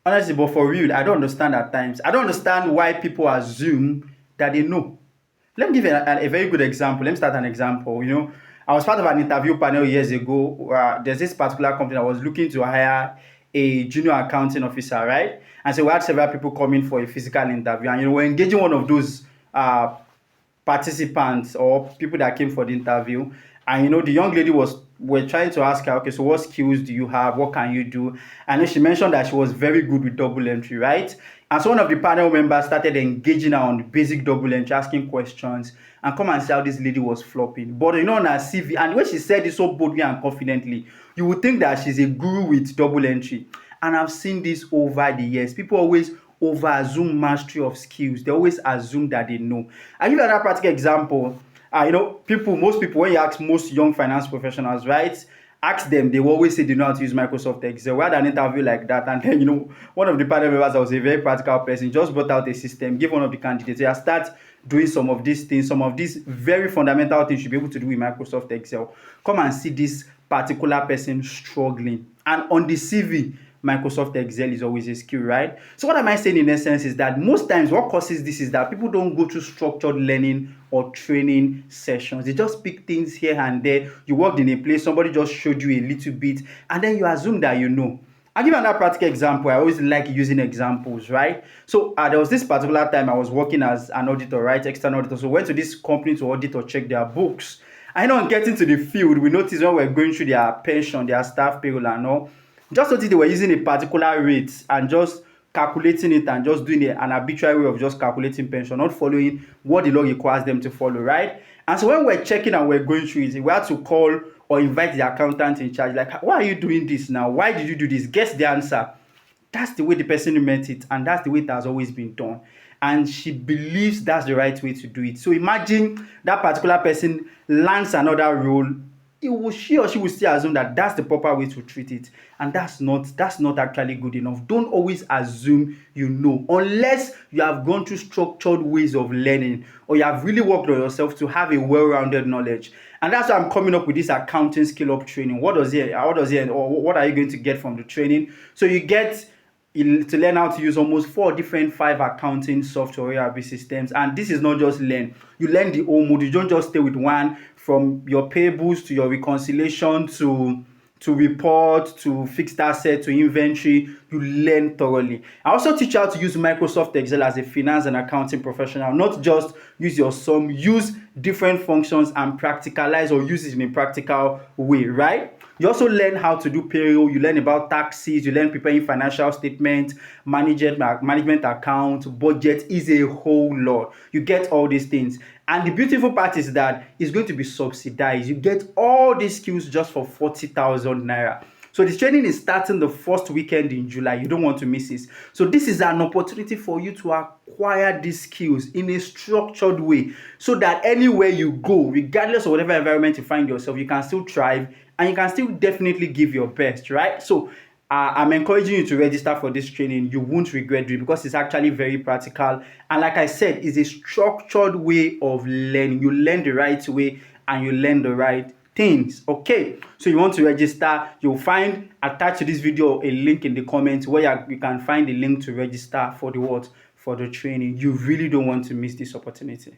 Honestly, but for real, I don't understand at times. I don't understand why people assume that they know. Let me give a very good example. Let me start an example. I was part of an interview panel years ago. There's this particular company that was looking to hire a junior accounting officer, right? And so we had several people coming for a physical interview, and we're engaging one of those participants or people that came for the interview. And the young lady we're trying to ask her, okay, so what skills do you have? What can you do? And then she mentioned that she was very good with double entry, right? And so one of the panel members started engaging her on the basic double entry, asking questions, and come and see how this lady was flopping. But on her CV, and when she said it so boldly and confidently, you would think that she's a guru with double entry. And I've seen this over the years. People always over assume mastery of skills. They always assume that they know. I'll give you another practical example. Most people, when you ask most young finance professionals, right, ask them, they will always say they know how to use Microsoft Excel. We had an interview like that, and then one of the panel members that was a very practical person just brought out a system, give one of the candidates, they start doing some of these things, some of these very fundamental things you should be able to do with Microsoft Excel. Come and see this particular person struggling, and on the CV, Microsoft Excel is always a skill, right? So what am I saying in essence is that most times what causes this is that people don't go through structured learning or training sessions. They just pick things here and there. You worked in a place, somebody just showed you a little bit, and then you assume that you know. I'll give you another practical example. I always like using examples, right? So there was this particular time I was working as an auditor, right? External auditor. So I went to this company to audit or check their books. I know on getting to the field, we noticed when we're going through their pension, their staff payroll and all, just noticed they were using a particular rate and just calculating it and just doing an arbitrary way of just calculating pension, not following what the law requires them to follow, right? And so when we're checking and we're going through it, we had to call or invite the accountant in charge, like, why are you doing this now? Why did you do this? Guess the answer. That's the way the person meant it, and that's the way it has always been done. And she believes that's the right way to do it. So imagine that particular person lands another role, she or she will still assume that that's the proper way to treat it, and that's not actually good enough. Don't always assume you know, unless you have gone through structured ways of learning or you have really worked on yourself to have a well-rounded knowledge. And that's why I'm coming up with this accounting skill up training. What are you going to get from the training? So you get to learn how to use almost 5 accounting software ERP systems. And this is not just learn. You learn the whole mode. You don't just stay with one, from your payables to your reconciliation to report to fixed asset to inventory. You learn thoroughly. I also teach you how to use Microsoft Excel as a finance and accounting professional. Not just use your sum, use different functions and practicalize or use it in a practical way, right? You also learn how to do payroll. You learn about taxes. You learn preparing financial statements, management account, budget is a whole lot. You get all these things. And the beautiful part is that it's going to be subsidized. You get all these skills just for 40,000 naira. So this training is starting the first weekend in July. You don't want to miss it. So this is an opportunity for you to acquire these skills in a structured way, so that anywhere you go, regardless of whatever environment you find yourself, you can still thrive and you can still definitely give your best, right? So I'm encouraging you to register for this training. You won't regret it because it's actually very practical. And like I said, it's a structured way of learning. You learn the right way and you learn the right things. Okay, so you want to register, you'll find attached to this video a link in the comments where you can find the link to register for the training. You really don't want to miss this opportunity.